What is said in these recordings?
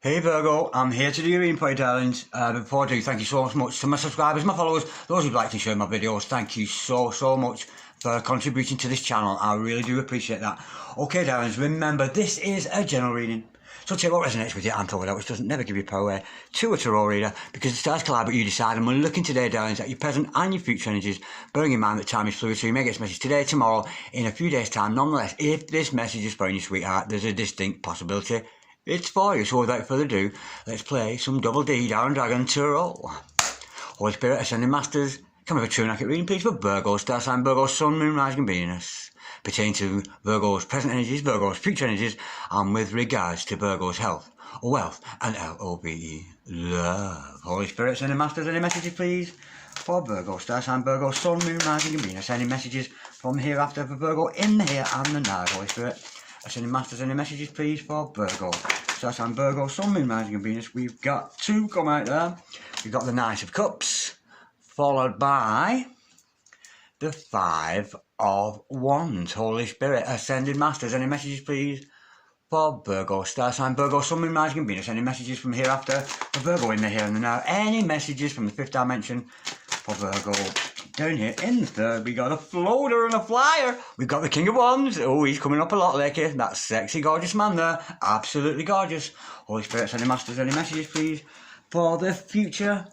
Hey Virgo, I'm here to do your reading for you, darlings. Before I do, thank you so much to my subscribers, my followers, those who'd like to share my videos. Thank you so much for contributing to this channel. I really do appreciate that. Okay, darlings, remember this is a general reading. So take what resonates with you and throw it out, which doesn't never give you power away to a tarot reader, because the stars collide, but you decide. And we're looking today, darlings, at your present and your future energies, bearing in mind that time is fluid, so you may get this message today, tomorrow, in a few days' time. Nonetheless, if this message is for you, sweetheart, there's a distinct possibility it's for you. So without further ado, let's play some Double D Down Dragon Tarot. Holy Spirit, Ascending Masters, come with a true and accurate reading, please, for Virgo, star sign Virgo, Sun, Moon, Rising, and Venus, pertaining to Virgo's present energies, Virgo's future energies, and with regards to Virgo's health, wealth, and LOVE, love. Holy Spirit, Ascending Masters, any messages, please, for Virgo, star sign Virgo, Sun, Moon, Rising, and Venus, any messages from hereafter for Virgo in the here and the now. Holy Spirit, Ascending Masters, any messages, please, for Virgo, star sign Virgo, Sun, Moon, Rising, and Venus. We've got two come out there. We've got the Knight of Cups, followed by the Five of Wands. Holy Spirit, Ascending Masters, any messages, please, for Virgo, star sign Virgo, Sun, Moon, Rising, and Venus. Any messages from hereafter for Virgo in the here and the now. Any messages from the fifth dimension for Virgo. Down here in the third, we got a floater and a flyer. We've got the King of Wands. Oh, he's coming up a lot lately. That sexy, gorgeous man there. Absolutely gorgeous. Holy Spirit, Ascending Masters, any messages, please, for the future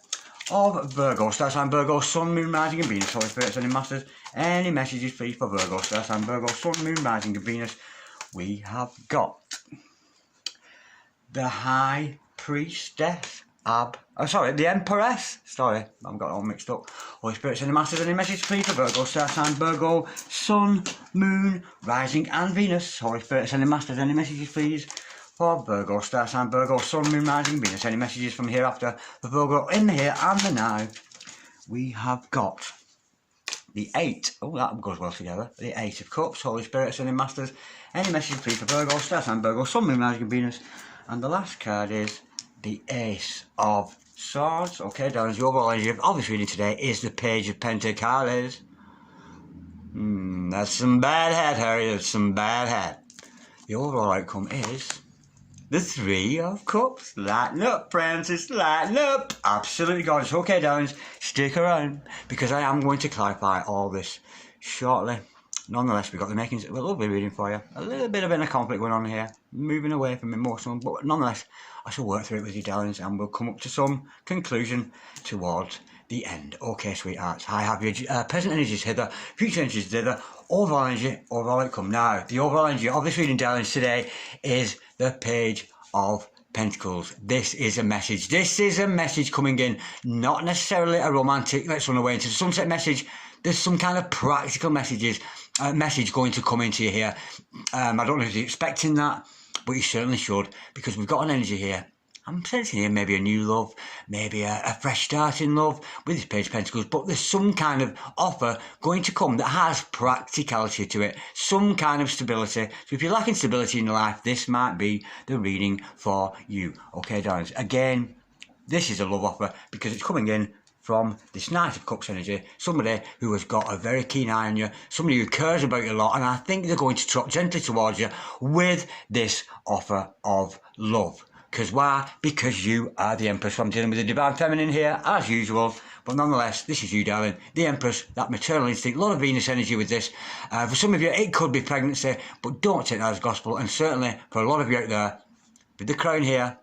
of Virgo, star sign Virgo, Sun, Moon, Rising, and Venus. Holy Spirit, Ascending Masters, any messages, please, for Virgo, star sign Virgo, Sun, Moon, Rising, and Venus. We have got the High Priestess. The Empress. Sorry, I've got it all mixed up. Holy Spirit, Ascending Masters, any message, please, for Virgo, star sign Virgo, Sun, Moon, Rising, and Venus. Holy Spirit, Ascending Masters, any messages, please, for Virgo, star sign Virgo, Sun, Moon, Rising, Venus. Any messages from hereafter for Virgo in the here and the now. We have got the Eight. Oh, that goes well together. The Eight of Cups. Holy Spirit, Ascending Masters, any messages, please, for Virgo, star sign Virgo, Sun, Moon, Rising, and Venus. And the last card is the Ace of Swords. Okay, darlings, the overall energy of this reading today is the Page of Pentacles. That's some bad head, Harry. That's some bad head. The overall outcome is the Three of Cups. Lighten up, Francis, lighten up. Absolutely gorgeous. Okay, darlings, stick around, because I am going to clarify all this shortly. Nonetheless, we've got the makings of a lovely reading for you. A little bit of inner conflict going on here, moving away from emotional, but nonetheless, I shall work through it with you, darlings, and we'll come up to some conclusion towards the end. Okay, sweethearts, I have your present energies hither, future energies thither, overall energy, overall outcome. Now, the overall energy of this reading, darlings, today is the Page of Pentacles. This is a message. This is a message coming in, not necessarily a romantic, let's run away into the sunset message. There's some kind of practical message going to come into you here. I don't know if you're expecting that, but you certainly should, because we've got an energy here. I'm sensing here maybe a new love, maybe a fresh start in love with this Page of Pentacles, but there's some kind of offer going to come that has practicality to it, some kind of stability. So if you're lacking stability in your life, this might be the reading for you. Okay, darlings, again, this is a love offer because it's coming in from this Knight of Cups energy, somebody who has got a very keen eye on you, somebody who cares about you a lot, and I think they're going to trot gently towards you with this offer of love. Because why? Because you are the Empress. So I'm dealing with the Divine Feminine here, as usual. But nonetheless, this is you, darling. The Empress, that maternal instinct, a lot of Venus energy with this. For some of you, it could be pregnancy, but don't take that as gospel. And certainly, for a lot of you out there, with the crown here,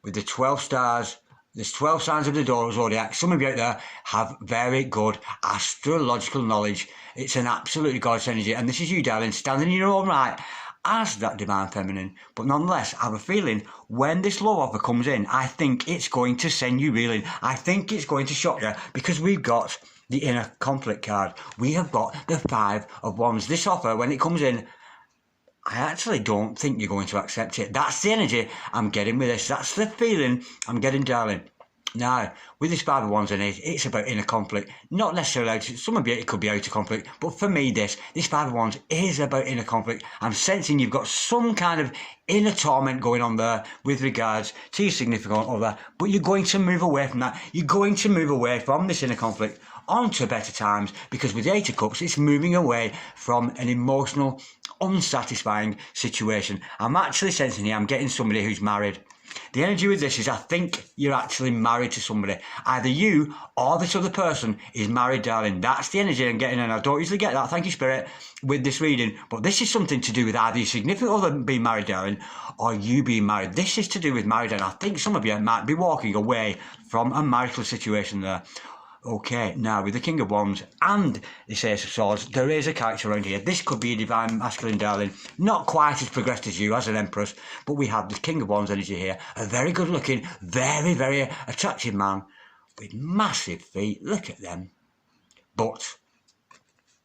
with the 12 stars, there's 12 signs of the zodiac. Some of you out there have very good astrological knowledge. It's an absolutely gorgeous energy. And this is you, darling, standing in your own right as that Divine Feminine. But nonetheless, I have a feeling when this love offer comes in, I think it's going to send you reeling. I think it's going to shock you, because we've got the Inner Conflict card. We have got the Five of Wands. This offer, when it comes in, I actually don't think you're going to accept it. That's the energy I'm getting with this. That's the feeling I'm getting, darling. Now, with this Five of Wands in it, it's about inner conflict. Not necessarily out, some of you it could be outer conflict, but for me this Five of Wands is about inner conflict. I'm sensing you've got some kind of inner torment going on there with regards to your significant other, but you're going to move away from that. You're going to move away from this inner conflict onto better times, because with the Eight of Cups, it's moving away from an emotional, unsatisfying situation. I'm actually sensing here, I'm getting somebody who's married. The energy with this is, I think you're actually married to somebody. Either you or this other person is married, darling. That's the energy I'm getting, and I don't usually get that, thank you, Spirit, with this reading. But this is something to do with either your significant other being married, darling, or you being married. This is to do with marriage, and I think some of you might be walking away from a marital situation there. Okay, now with the King of Wands and the Ace of Swords, there is a character around here. This could be a divine masculine, darling. Not quite as progressed as you, as an Empress, but we have the King of Wands energy here. A very good looking, very, very attractive man with massive feet. Look at them. But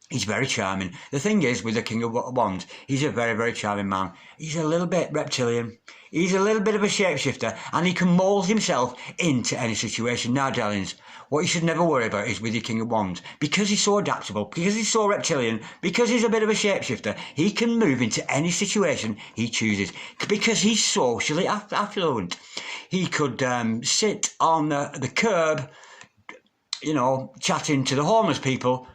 he's very charming. The thing is, with the King of Wands, he's a very, very charming man. He's a little bit reptilian. He's a little bit of a shapeshifter, and he can mould himself into any situation. Now, darlings, what you should never worry about is with your King of Wands. Because he's so adaptable, because he's so reptilian, because he's a bit of a shapeshifter, he can move into any situation he chooses. Because he's socially affluent. He could sit on the curb, you know, chatting to the homeless people,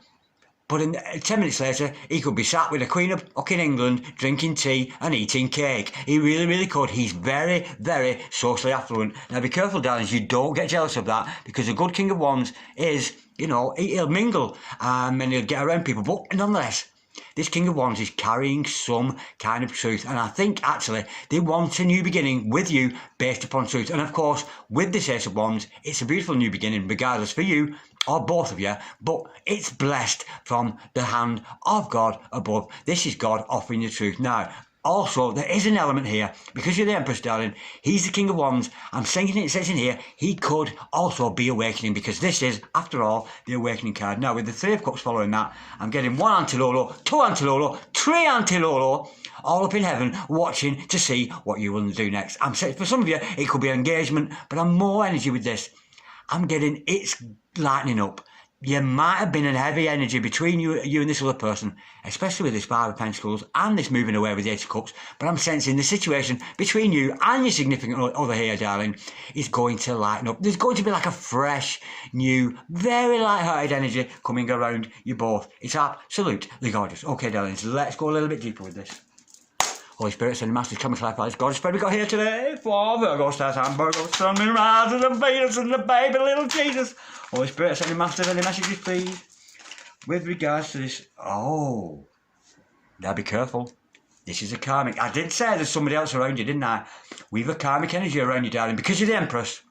but 10 minutes later, he could be sat with the Queen of fucking England, drinking tea and eating cake. He really, really could. He's very, very socially affluent. Now, be careful, darlings, you don't get jealous of that, because a good King of Wands is, you know, he'll mingle and he'll get around people. But nonetheless, this King of Wands is carrying some kind of truth. And I think, actually, they want a new beginning with you based upon truth. And, of course, with this Ace of Wands, it's a beautiful new beginning, regardless for you or both of you, but it's blessed from the hand of God above. This is God offering you truth. Now, also, there is an element here, because you're the Empress, darling, he's the King of Wands. I'm saying it says in here, he could also be awakening, because this is, after all, the awakening card. Now, with the Three of Cups following that, I'm getting 1 Antilolo, 2 Antilolo, 3 Antilolo, all up in heaven, watching to see what you will do next. I'm saying, for some of you, it could be engagement, but I'm more energy with this. I'm getting, it's lightening up. You might have been in heavy energy between you and this other person, especially with this Five of Pentacles and this moving away with the Eight of Cups. But I'm sensing the situation between you and your significant other here, darling, is going to lighten up. There's going to be like a fresh, new, very light-hearted energy coming around you both. It's absolutely gorgeous. Okay, darlings, let's go a little bit deeper with this. Holy Spirit, send the Masters, come and clarify this gorgeous spread we got here today for Virgo, Stars, and Virgo, Sun, Moon, Rise, and the Venus, and the baby little Jesus. Holy Spirit, send the Masters any messages, please. With regards to this, now be careful. This is a karmic. I did say there's somebody else around you, didn't I? We've a karmic energy around you, darling, because you're the Empress.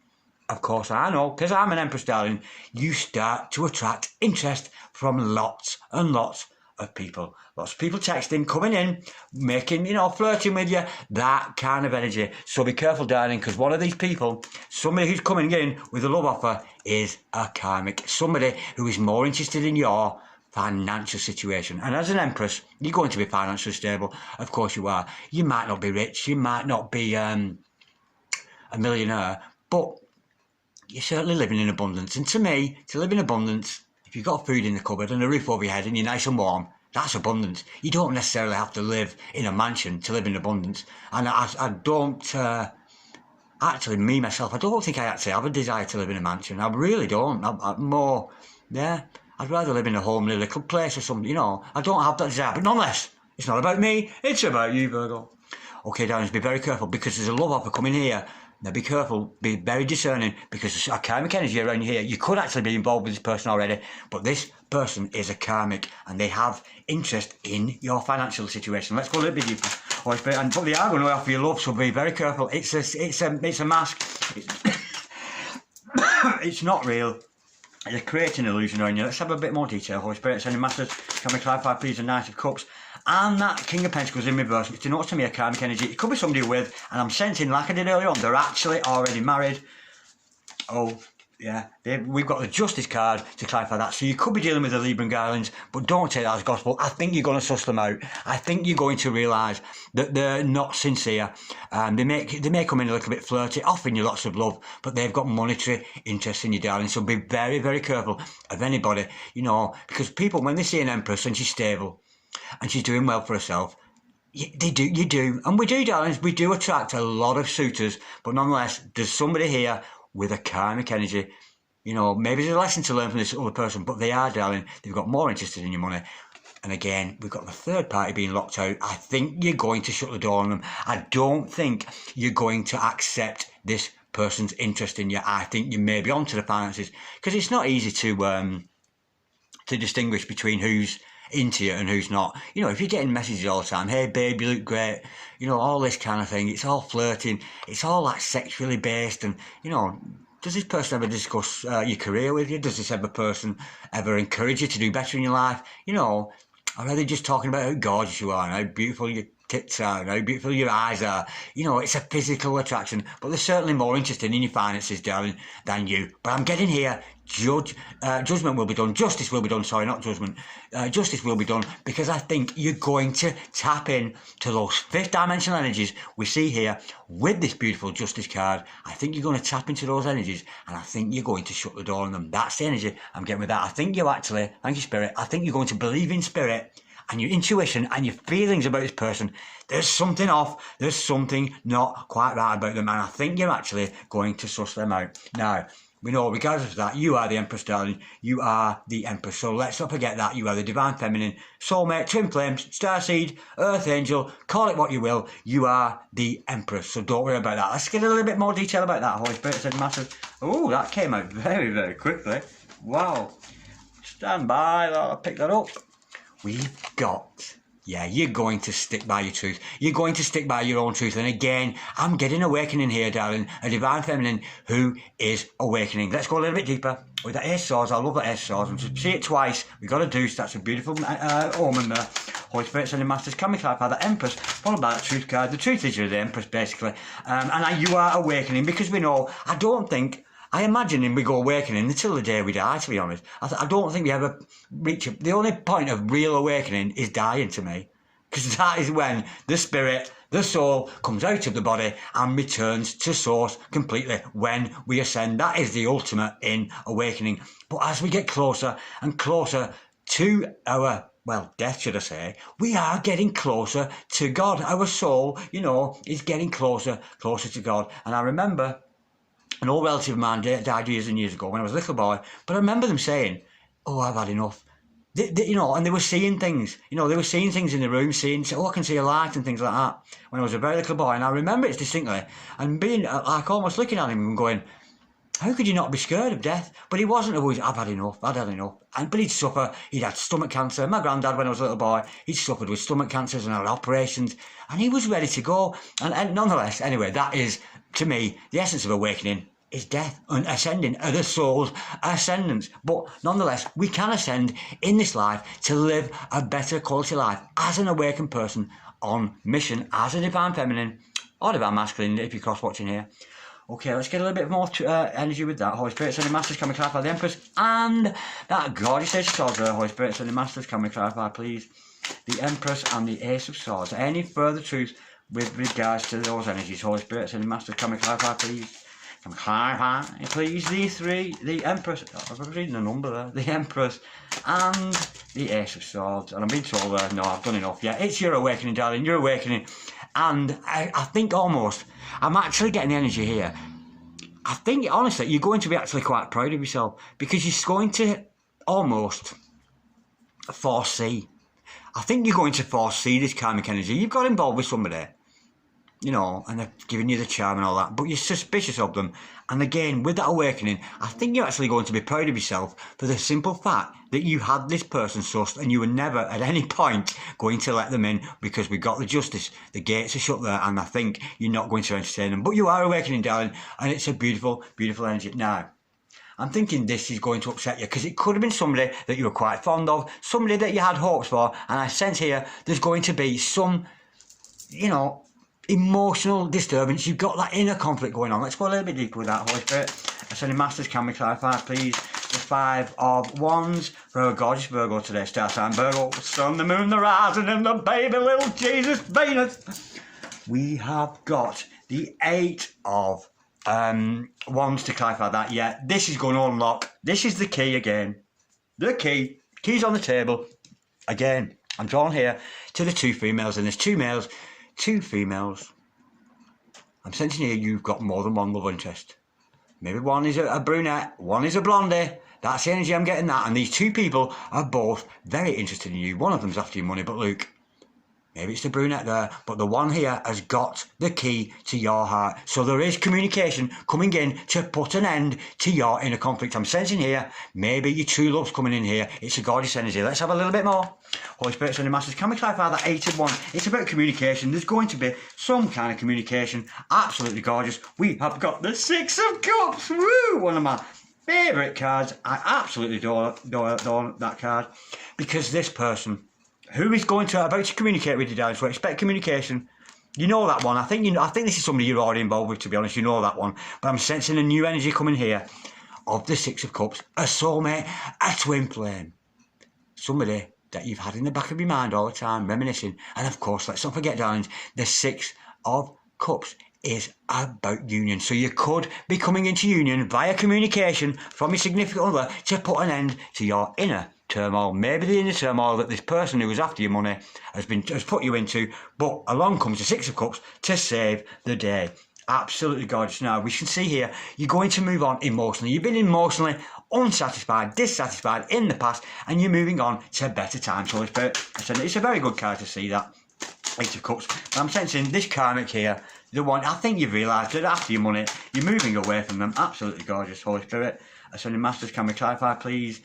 Of course, I know, because I'm an Empress, darling. You start to attract interest from lots and lots of people. Lots of people texting, coming in, making, you know, flirting with you, that kind of energy. So be careful, darling, because one of these people, somebody who's coming in with a love offer, is a karmic. Somebody who is more interested in your financial situation. And as an Empress, you're going to be financially stable. Of course you are. You might not be rich, you might not be a millionaire, but you're certainly living in abundance. And to me, to live in abundance, if you've got food in the cupboard and a roof over your head and you're nice and warm, that's abundance. You don't necessarily have to live in a mansion to live in abundance. And I don't, actually, me, myself, I don't think I actually have a desire to live in a mansion. I really don't. I'm more, yeah, I'd rather live in a homely little place or something, you know. I don't have that desire. But nonetheless, it's not about me, it's about you, Virgo. Okay, darlings, be very careful, because there's a love offer coming here. Now be careful, be very discerning, because there's a karmic energy around here. You could actually be involved with this person already, but this person is a karmic and they have interest in your financial situation. Let's go a little bit deeper. But they are going to offer you love, so be very careful. It's a mask. It's not real. They're creating an illusion around you. Let's have a bit more detail. Holy Spirit, sending Masters, can we clarify, please, the Knight of Cups and that King of Pentacles in reverse, which denotes to me a karmic energy. It could be somebody you're with, and I'm sensing, like I did earlier on, they're actually already married. Oh, yeah, we've got the Justice card to clarify that. So you could be dealing with the Libran Garlands, but don't take that as gospel. I think you're going to suss them out. I think you're going to realise that they're not sincere. They may come in a little bit flirty, offering you lots of love, but they've got monetary interest in you, darling. So be very, very careful of anybody, you know, because people, when they see an Empress and she's stable and she's doing well for herself, you do, and we do, darlings, we do attract a lot of suitors, but nonetheless, there's somebody here with a karmic energy. You know, maybe there's a lesson to learn from this other person, but they are, darling, they've got more interested in your money. And again, we've got the third party being locked out. I think you're going to shut the door on them. I don't think you're going to accept this person's interest in you. I think you may be onto the finances, because it's not easy to distinguish between who's into you and who's not. You know, if you're getting messages all the time, hey babe, you look great, you know, all this kind of thing, it's all flirting, it's all like sexually based. And you know, does this person ever discuss your career with you? Does this person ever encourage you to do better in your life? You know, or are they just talking about how gorgeous you are and how beautiful your tits are and how beautiful your eyes are? You know, it's a physical attraction, but they're certainly more interested in your finances, darling, than you. But I'm getting here, judgment will be done, justice will be done, sorry, not judgment, justice will be done, because I think you're going to tap in to those fifth dimensional energies we see here with this beautiful justice card. I think you're going to tap into those energies, and I think you're going to shut the door on them. That's the energy I'm getting with that. I think you actually, thank you Spirit, I think you're going to believe in Spirit and your intuition and your feelings about this person. There's something off, there's something not quite right about them, and I think you're actually going to suss them out. Now, we know, regardless of that, you are the Empress, darling. You are the Empress. So let's not forget that. You are the Divine Feminine, Soulmate, Twin Flames, Starseed, Earth Angel, call it what you will. You are the Empress. So don't worry about that. Let's get a little bit more detail about that. Holy Spirit said massive. Oh, that came out very, very quickly. Wow. Stand by. I'll pick that up. We've got... Yeah, you're going to stick by your truth. You're going to stick by your own truth. And again, I'm getting awakening here, darling. A Divine Feminine who is awakening. Let's go a little bit deeper. With the Ace of Swords, I love the Ace of Swords. And to see it twice, we've got a deuce. That's a beautiful omen there. Holy Spirit, Sending Masters, can we clarify the Empress, followed by the Truth card. The Truth is you're the Empress, basically. And you are awakening, because we know, I imagine we go awakening until the day we die, to be honest. I don't think we ever reach it. The only point of real awakening is dying, to me. Because that is when the spirit, the soul, comes out of the body and returns to source completely. When we ascend, that is the ultimate in awakening. But as we get closer and closer to our, well, death, should I say, we are getting closer to God. Our soul, you know, is getting closer to God. And I remember... an old relative of mine died years and years ago when I was a little boy, but I remember them saying, oh, I've had enough. You know, and they were seeing things. You know, they were seeing things in the room, I can see a light and things like that when I was a very little boy. And I remember it distinctly, and being like almost looking at him and going, how could you not be scared of death? But he wasn't always, I've had enough. But he'd suffer. He'd had stomach cancer. My granddad, when I was a little boy, he'd suffered with stomach cancers and had operations, and he was ready to go. And nonetheless, anyway, that is, to me, the essence of awakening is death and ascending, the soul's ascendance. But nonetheless, we can ascend in this life to live a better quality life as an awakened person on mission, as a Divine Feminine or Divine Masculine, if you're cross-watching here. Okay, let's get a little bit more energy with that. Holy Spirit, Sending Masters, can we clarify the Empress? And that gorgeous Ace of Swords there. Holy Spirit, Sending Masters, can we clarify, please? The Empress and the Ace of Swords. Any further truth with regards to those energies? Holy Spirit, Sending Masters, can we clarify, please? Can we clarify, please? The Empress. I was reading the number there. The Empress and the Ace of Swords. And I'm being told no, I've done enough. Yeah, it's your awakening, darling. You're awakening. And I think almost, I'm actually getting the energy here. I think, honestly, you're going to be actually quite proud of yourself, because you're going to almost foresee. I think you're going to foresee this karmic energy. You've got involved with somebody, you know, and they're giving you the charm and all that, but you're suspicious of them. And again, with that awakening, I think you're actually going to be proud of yourself for the simple fact that you had this person sussed and you were never at any point going to let them in, because we got the justice. The gates are shut there, and I think you're not going to entertain them. But you are awakening, darling, and it's a beautiful, beautiful energy. Now, I'm thinking this is going to upset you, because it could have been somebody that you were quite fond of, somebody that you had hopes for, and I sense here there's going to be some, you know, emotional disturbance. You've got that inner conflict going on. Let's go a little bit deeper with that, Holy Spirit. Ascending Masters, can we clarify, please? The Five of Wands for our gorgeous Virgo today. Star sign Virgo, the sun, the moon, the rising, and the baby little Jesus, Venus. We have got the Eight of Wands to clarify that. Yeah, this is going to unlock. This is the key again. The key. Keys on the table. Again, I'm drawn here to the two females, and there's two males, two females. I'm sensing here you've got more than one love interest. Maybe one is a brunette, one is a blondie. That's the energy I'm getting that. And these two people are both very interested in you. One of them's after your money, but Luke, maybe it's the brunette there, but the one here has got the key to your heart. So there is communication coming in to put an end to your inner conflict. I'm sensing here, maybe your true love's coming in here. It's a gorgeous energy. Let's have a little bit more. Holy Spirit, Son, and Masters, can we clarify that 8 of 1? It's about communication. There's going to be some kind of communication. Absolutely gorgeous. We have got the 6 of Cups. Woo! One of my favourite cards. I absolutely adore that card, because this person who is about to communicate with you, darling, so expect communication. You know that one. I think this is somebody you're already involved with, to be honest. You know that one. But I'm sensing a new energy coming here of the 6 of Cups. A soulmate, a twin flame. Somebody that you've had in the back of your mind all the time, reminiscing. And of course, let's not forget, darlings, the 6 of Cups is about union. So you could be coming into union via communication from your significant other to put an end to your inner turmoil. Maybe the inner turmoil that this person who was after your money has put you into, but along comes the 6 of Cups to save the day. Absolutely gorgeous. Now we can see here you're going to move on emotionally. You've been emotionally unsatisfied, dissatisfied in the past, and you're moving on to better times. Holy Spirit, it's a very good card to see that 8 of Cups. But I'm sensing this karmic here, the one I think you've realised that after your money you're moving away from them. Absolutely gorgeous. Holy Spirit, Ascending Masters, can we clarify please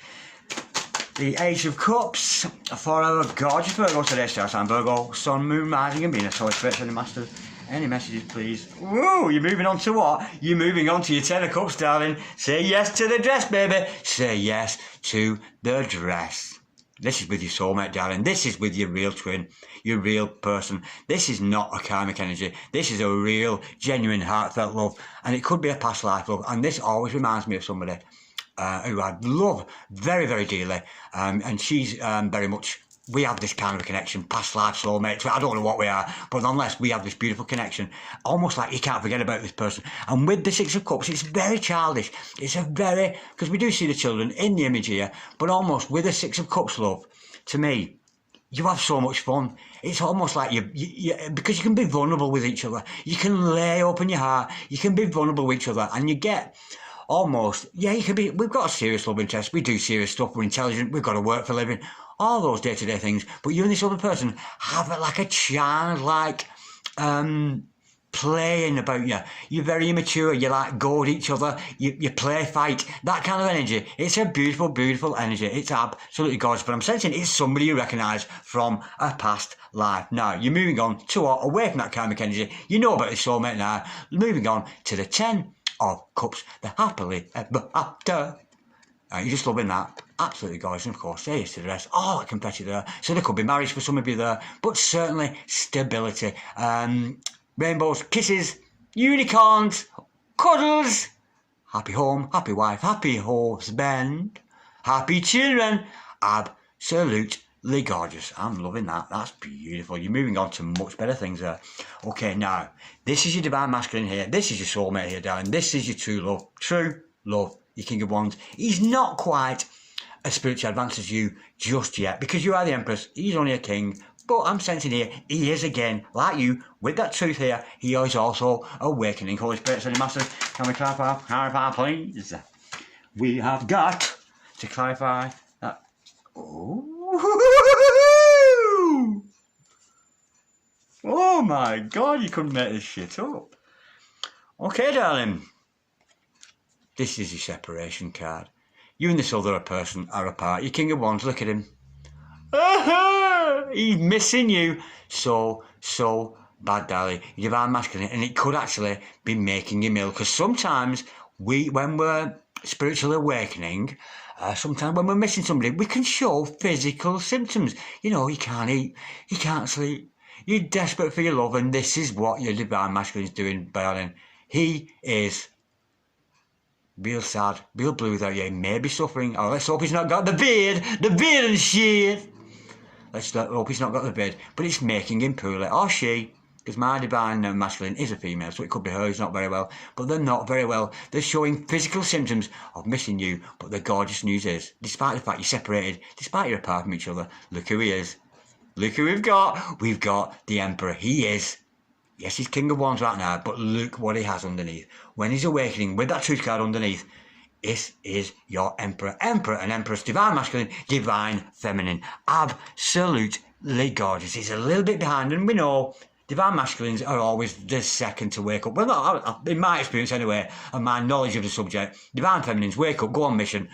the 8 of Cups for our gorgeous Virgo today? Star sign Virgo, Sun, Moon, Rising and Venus. Holy Spirit, Ascending Masters, any messages please? Woo, you're moving on to what? You're moving on to your 10 of Cups, darling. Say yes to the dress, baby. Say yes to the dress. This is with your soulmate, darling. This is with your real twin, your real person. This is not a karmic energy. This is a real, genuine, heartfelt love. And it could be a past life love. And this always reminds me of somebody who I love very, very dearly. And she's very much, we have this kind of a connection, past life soulmates. I don't know what we are, but nonetheless, we have this beautiful connection. Almost like you can't forget about this person. And with the 6 of Cups, it's very childish. It's a very, because we do see the children in the image here, but almost with the 6 of Cups, love, to me, you have so much fun. It's almost like you because you can be vulnerable with each other. You can lay open your heart. You can be vulnerable with each other, and you get almost, yeah, you can be, we've got a serious love interest. We do serious stuff. We're intelligent. We've got to work for a living. All those day-to-day things. But you and this other person have it like a childlike playing about you. You're very immature. You like goad each other. You play fight. That kind of energy. It's a beautiful, beautiful energy. It's absolutely gorgeous. But I'm sensing it's somebody you recognise from a past life. Now, you're moving on to or away from that karmic energy. You know about this soulmate now. Moving on to the 10 of Cups, the happily ever after. You're just loving that. Absolutely gorgeous. And of course, say yes to the rest. Oh, that confetti there. So there could be marriage for some of you there, but certainly stability. Rainbows, kisses, unicorns, cuddles, happy home, happy wife, happy husband, happy children. Absolutely gorgeous. I'm loving that. That's beautiful. You're moving on to much better things there. Okay, now, this is your divine masculine here. This is your soulmate here, darling. This is your true love. True love. Your King of Wands. He's not quite as spiritually advanced as you just yet, because you are the Empress. He's only a king. But I'm sensing here, he is again, like you, with that truth here, he is also awakening. Holy Spirit, Ascending Masters, can we clarify, please? We have got to clarify that. Oh my God, you couldn't make this shit up. Okay, darling. This is your separation card. You and this other person are apart. Your King of Wands, look at him. He's missing you so bad, darling. Your divine masculine, and it could actually be making him ill. Because sometimes when we're spiritually awakening, sometimes when we're missing somebody, we can show physical symptoms. You know, you can't eat, you can't sleep, you're desperate for your love, and this is what your divine masculine is doing, darling. He is real sad, real blue that you may be suffering. Oh, let's hope he's not got the beard and shit. Let's hope he's not got the beard, but it's making him poorly, or she, because my divine masculine is a female, so it could be her who's not very well, but they're not very well. They're showing physical symptoms of missing you, but the gorgeous news is, despite the fact you're separated, despite you're apart from each other, look who he is. Look who we've got. We've got the Emperor. He is Yes, he's King of Wands right now, but look what he has underneath. When he's awakening with that truth card underneath, this is your Emperor. Emperor and Empress, divine masculine, divine feminine. Absolutely gorgeous. He's a little bit behind, and we know divine masculines are always the second to wake up. Well, not in my experience anyway, and my knowledge of the subject. Divine feminines wake up, go on mission,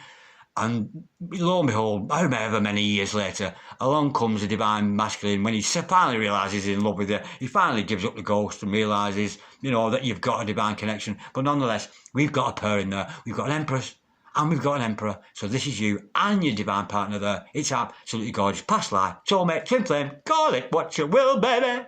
and lo and behold, however many years later, along comes a divine masculine. When he finally realises he's in love with you, he finally gives up the ghost and realises, you know, that you've got a divine connection. But nonetheless, we've got a pair in there. We've got an Empress and we've got an Emperor. So this is you and your divine partner there. It's absolutely gorgeous. Past life, soulmate, twin flame, call it what you will, baby.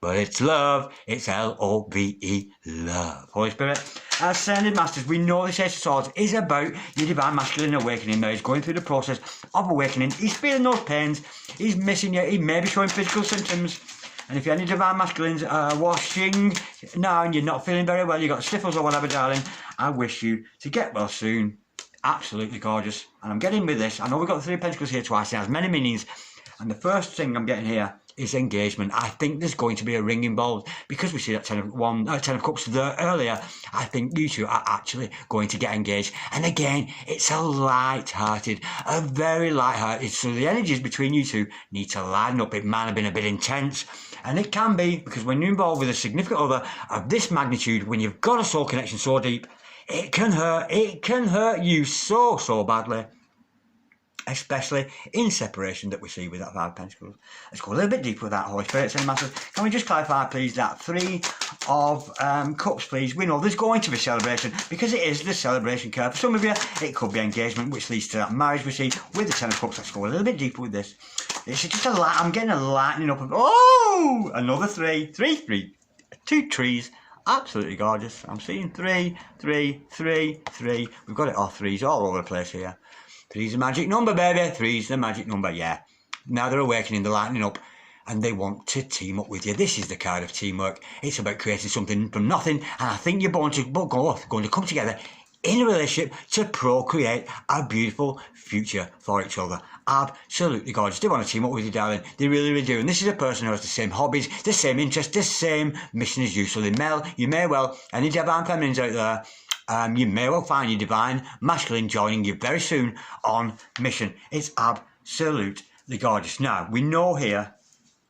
But it's love, it's L-O-V-E, love. Holy Spirit. As Ascended Masters, we know this Ace of Swords is about your divine masculine awakening. Now he's going through the process of awakening. He's feeling those pains. He's missing you. He may be showing physical symptoms. And if you're any divine masculines are watching now and you're not feeling very well, you've got sniffles or whatever, darling, I wish you to get well soon. Absolutely gorgeous. And I'm getting with this. I know we've got the Three of Pentacles here twice. It has many meanings. And the first thing I'm getting here is engagement. I think there's going to be a ring involved because we see that Ten of Cups there earlier. I think you two are actually going to get engaged. And again, it's a light-hearted, a very light-hearted. So the energies between you two need to line up. It might have been a bit intense. And it can be, because when you're involved with a significant other of this magnitude, when you've got a soul connection so deep, it can hurt. It can hurt you so, so badly. Especially in separation that we see with that Five of Pentacles. Let's go a little bit deeper with that, Holy Spirit. Can we just clarify, please, that Three of Cups, please? We know there's going to be celebration because it is the celebration card. For some of you, it could be engagement, which leads to that marriage we see with the Ten of Cups. Let's go a little bit deeper with this. It's just a light. I'm getting a lightening up of, oh, another three. Two trees. Absolutely gorgeous. I'm seeing three. We've got it all threes all over the place here. Three's the magic number, baby. Three's the magic number, yeah. Now they're awakening, they're lightening up, and they want to team up with you. This is the card of teamwork. It's about creating something from nothing, and I think you're going to come together in a relationship to procreate a beautiful future for each other. Absolutely gorgeous. They want to team up with you, darling. They really, really do. And this is a person who has the same hobbies, the same interests, the same mission as you. So you may well, any divine feminines out there, you may well find your divine masculine joining you very soon on mission. It's absolutely gorgeous. Now, we know here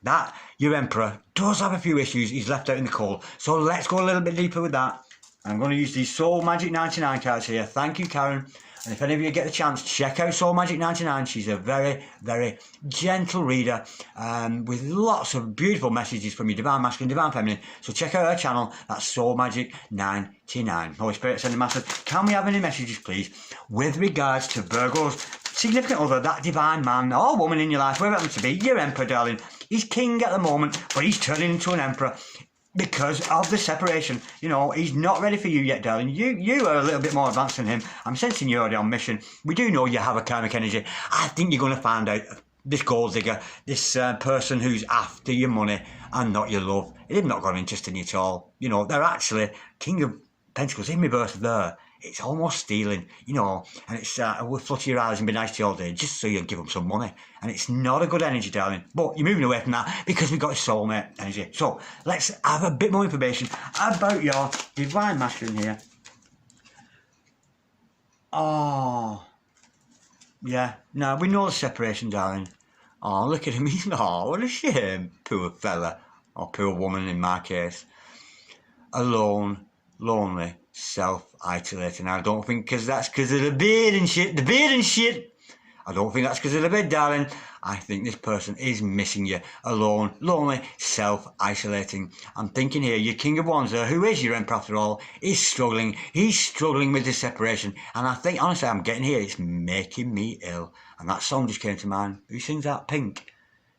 that your Emperor does have a few issues. He's left out in the cold. So let's go a little bit deeper with that. I'm going to use these Soul Magic 99 cards here. Thank you, Karen. And if any of you get the chance, check out Soul Magic 99. She's a very, very gentle reader with lots of beautiful messages from your divine masculine, divine feminine. So check out her channel. That's Soul Magic 99. Holy Spirit, send a massive. Can we have any messages, please, with regards to Virgo's significant other, that divine man or woman in your life, wherever it happens to be, your Emperor, darling. He's king at the moment, but he's turning into an Emperor. Because of the separation, you know, he's not ready for you yet, darling. You are a little bit more advanced than him. I'm sensing you're already on mission. We do know you have a karmic energy. I think you're going to find out this gold digger, this person who's after your money and not your love. They've not got an interest in you at all. You know, they're actually King of Pentacles in reverse there. It's almost stealing, you know, and it's we'll flutter your eyes and be nice to you all day just so you'll give them some money. And it's not a good energy, darling. But you're moving away from that because we've got a soulmate energy. So let's have a bit more information about your divine masculine here. Oh, yeah. Now, we know the separation, darling. Oh, look at him. Oh, what a shame. Poor fella. Or poor woman in my case. Alone, lonely, self-isolating. I don't think that's because of the beard and shit. I don't think that's because of the bed, darling. I think this person is missing you. Alone, lonely, self-isolating. I'm thinking here, your King of Wands there, who is your Emperor after all, is struggling. He's struggling with this separation. And I think, honestly, I'm getting here, it's making me ill. And that song just came to mind. Who sings that? Pink.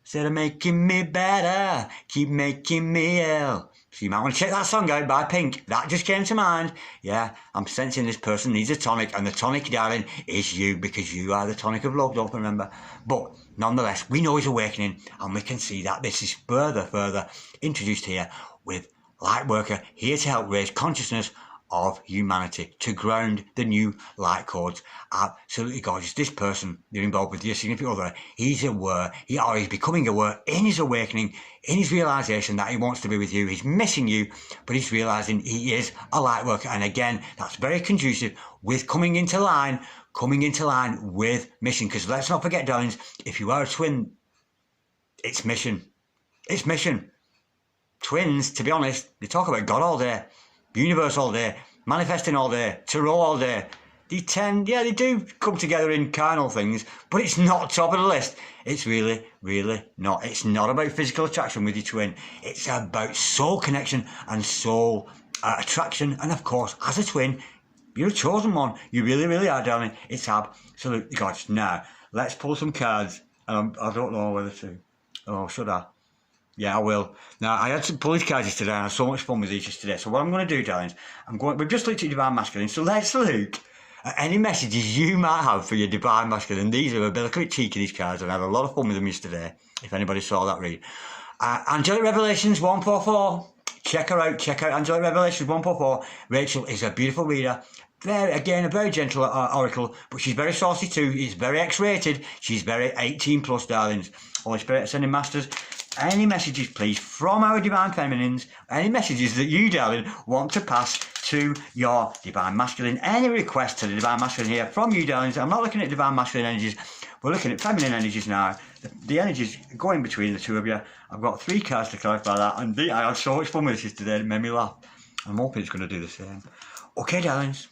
Instead of making me better, keep making me ill. So you might want to check that song out by Pink. That just came to mind. Yeah, I'm sensing this person needs a tonic, and the tonic, darling, is you, because you are the tonic of love, don't remember. But nonetheless, we know he's awakening, and we can see that this is further introduced here with Lightworker, here to help raise consciousness of humanity, to ground the new light codes. Absolutely gorgeous. This person you're involved with, your significant other, he's aware, he's becoming aware in his awakening, in his realisation that he wants to be with you. He's missing you, but he's realising he is a light worker. And again, that's very conducive with coming into line with mission. Because let's not forget, darlings, if you are a twin, it's mission. It's mission. Twins, to be honest, they talk about God all day, universe all day, manifesting all day, tarot all day. They do come together in carnal things, but it's not top of the list. It's really, really not. It's not about physical attraction with your twin. It's about soul connection and soul attraction. And of course, as a twin, you're a chosen one. You really, really are, darling. It's absolutely gorgeous. Now, let's pull some cards. I don't know whether to. Oh, should I? Yeah, I will. Now, I had some pulled cards yesterday and I had so much fun with these yesterday. So what I'm going to do, darlings, we've just looked at Divine Masculine, so let's look at any messages you might have for your Divine Masculine. These are a bit cheeky, these cards, and I had a lot of fun with them yesterday, if anybody saw that read. Angelic Revelations 144. Check her out. Check out Angelic Revelations 144. Rachel is a beautiful reader. Again, a very gentle oracle, but she's very saucy too. She's very X-rated. She's very 18 plus, darlings. Holy Spirit, Ascending Masters, any messages, please, from our Divine Feminines, any messages that you, darling, want to pass to your Divine Masculine, any request to the Divine Masculine here from you, darlings. I'm not looking at Divine Masculine energies, we're looking at feminine energies now. The energies going between the two of you. I've got 3 cards to clarify that, and I had so much fun with this today, it made me laugh. I'm hoping it's going to do the same. Okay, darlings,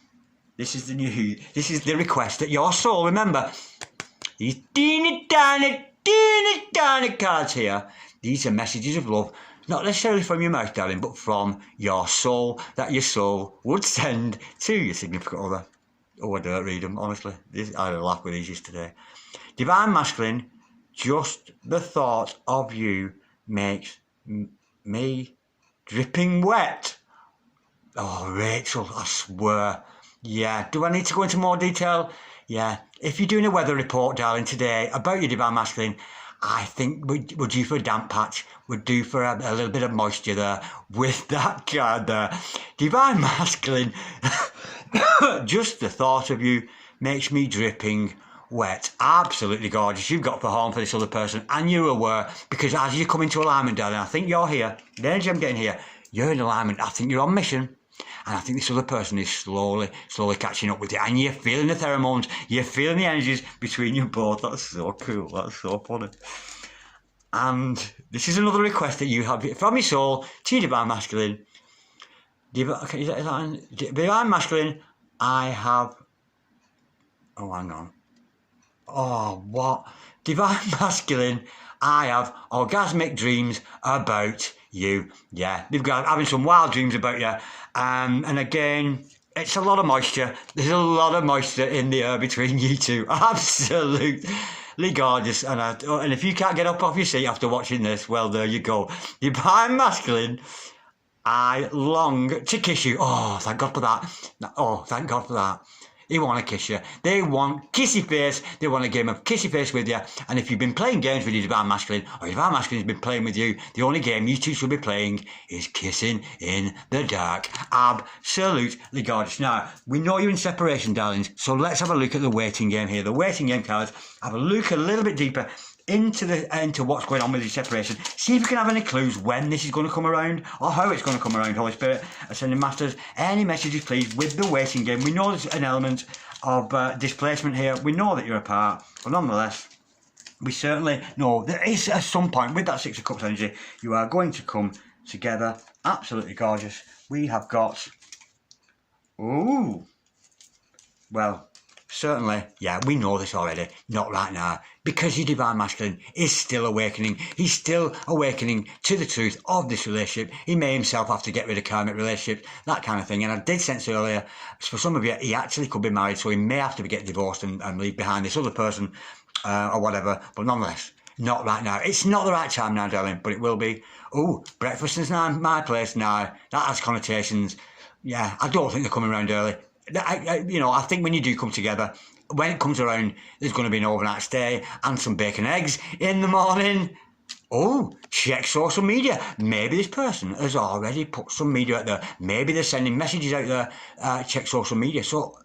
this is the request that your soul, remember, these teeny tiny cards here, these are messages of love, not necessarily from your mouth, darling, but from your soul, that your soul would send to your significant other. Oh, I don't read them, honestly. I had a laugh with these yesterday. Divine Masculine, just the thought of you makes me dripping wet. Oh, Rachel, I swear. Yeah, do I need to go into more detail? Yeah, if you're doing a weather report, darling, today about your Divine Masculine, I think we're due for a damp patch. We're due for a little bit of moisture there with that card there. Divine Masculine, just the thought of you makes me dripping wet. Absolutely gorgeous. You've got for harm for this other person, and you're aware, because as you come into alignment, darling, I think you're here. The energy I'm getting here, you're in alignment. I think you're on mission. And I think this other person is slowly catching up with you. And you're feeling the pheromones. You're feeling the energies between you both. That's so cool. That's so funny. And this is another request that you have from your soul to your Divine Masculine. Divine Masculine, I have... Oh, hang on. Oh, what? Divine Masculine, I have orgasmic dreams about you. Yeah, they've got having some wild dreams about you. And again, it's a lot of moisture. There's a lot of moisture in the air between you two. Absolutely gorgeous. And if you can't get up off your seat after watching this, well, there you go. Divine Masculine, I long to kiss you. Oh, thank God for that. Oh, thank God for that. They want to kiss you. They want kissy face. They want a game of kissy face with you. And if you've been playing games with your Divine Masculine, or your Divine Masculine has been playing with you, the only game you two should be playing is kissing in the dark. Absolutely gorgeous. Now, we know you're in separation, darlings, so let's have a look at the waiting game here. The waiting game cards, have a look a little bit deeper into what's going on with your separation. See if you can have any clues when this is going to come around, or how it's going to come around. Holy Spirit, Ascending Masters, any messages, please, with the waiting game. We know there's an element of displacement here. We know that you're apart, but nonetheless, we certainly know there is at some point with that 6 of Cups energy, you are going to come together. Absolutely gorgeous. We have got... Ooh. Well... Certainly, yeah, we know this already. Not right now. Because your Divine Masculine is still awakening. He's still awakening to the truth of this relationship. He may himself have to get rid of karmic relationships, that kind of thing. And I did sense earlier, for some of you, he actually could be married, so he may have to get divorced and leave behind this other person or whatever. But nonetheless, not right now. It's not the right time now, darling, but it will be. Oh, breakfast is now my place now. That has connotations. Yeah, I don't think they're coming around early. I think when you do come together, when it comes around, there's going to be an overnight stay and some bacon and eggs in the morning. Oh, check social media. Maybe this person has already put some media out there. Maybe they're sending messages out there. Check social media. So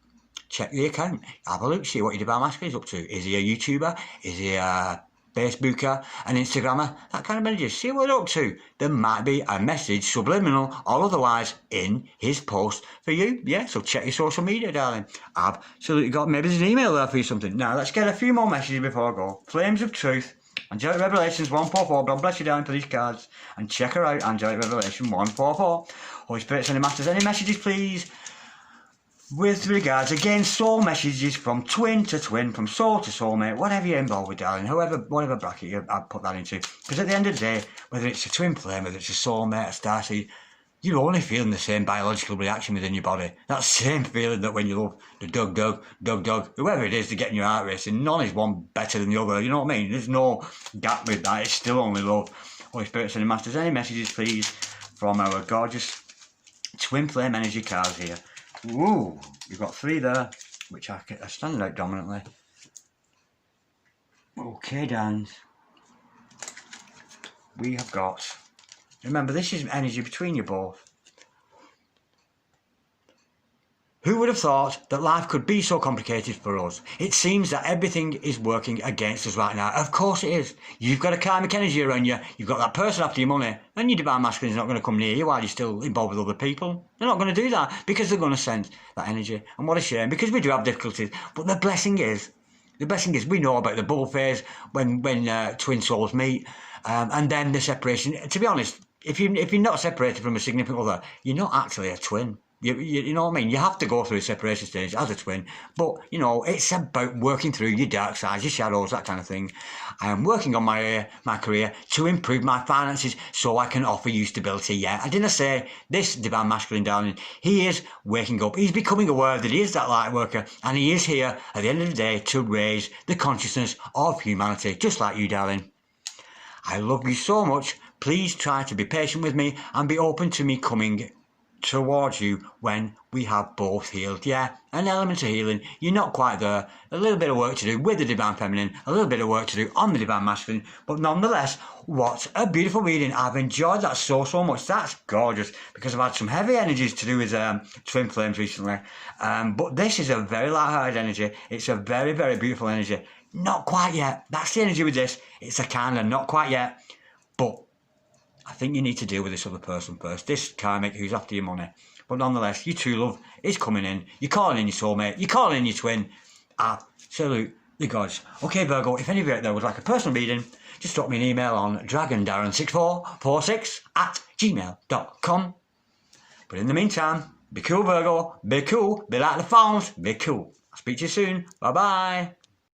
check the account. Have a look. See what your Divine Masculine is up to. Is he a YouTuber? Is he a Facebooker? An Instagrammer? That kind of energy. See what they're up to. There might be a message, subliminal or otherwise, in his post for you. Yeah, so check your social media, darling. Absolutely got. Maybe there's an email there for you, something. Now, let's get a few more messages before I go. Flames of Truth. Angelic Revelations 144. God bless you, darling, for these cards. And check her out, Angelic Revelation 144. Holy Spirit, send the masters any messages, please. With regards, again, soul messages from twin to twin, from soul to soulmate, whatever you're involved with, darling, whatever bracket I'd put that into. Because at the end of the day, whether it's a twin flame, whether it's a soulmate, a starseed, you're only feeling the same biological reaction within your body. That same feeling that when you love the dog, whoever it is to getting your heart racing, none is one better than the other, you know what I mean? There's no gap with that, it's still only love. Holy Spirit, send the masters any messages, please, from our gorgeous twin flame energy cards here. Ooh, you've got 3 there, which are standing out dominantly. Okay, Dan. We have got... Remember, this is energy between you both. Who would have thought that life could be so complicated for us? It seems that everything is working against us right now. Of course it is. You've got a karmic energy around you. You've got that person after your money. And your Divine Masculine is not going to come near you while you're still involved with other people. They're not going to do that because they're going to sense that energy. And what a shame, because we do have difficulties. But the blessing is we know about the bubble phase when twin souls meet. And then the separation. To be honest, if you're not separated from a significant other, you're not actually a twin. You know what I mean? You have to go through a separation stage as a twin, but you know it's about working through your dark sides, your shadows, that kind of thing. I am working on my career to improve my finances so I can offer you stability. Yeah, I didn't say this Divine Masculine, darling. He is waking up. He's becoming aware that he is that light worker, and he is here at the end of the day to raise the consciousness of humanity, just like you, darling. I love you so much. Please try to be patient with me and be open to me coming towards you when we have both healed. Yeah, an element of healing. You're not quite there. A little bit of work to do with the Divine Feminine, a little bit of work to do on the Divine Masculine, but nonetheless, what a beautiful reading. I've enjoyed that so much. That's gorgeous, because I've had some heavy energies to do with twin flames recently, but this is a very light-hearted energy. It's a very, very beautiful energy. Not quite yet. That's the energy with this. It's a kind of not quite yet, but I think you need to deal with this other person first, this karmic who's after your money. But nonetheless, your true love is coming in. You're calling in your soulmate. You're calling in your twin. Salute the gods. Okay, Virgo, if any of you out there would like a personal reading, just drop me an email on dragondarren6446@gmail.com. But in the meantime, be cool, Virgo. Be cool. Be like the phones. Be cool. I'll speak to you soon. Bye-bye.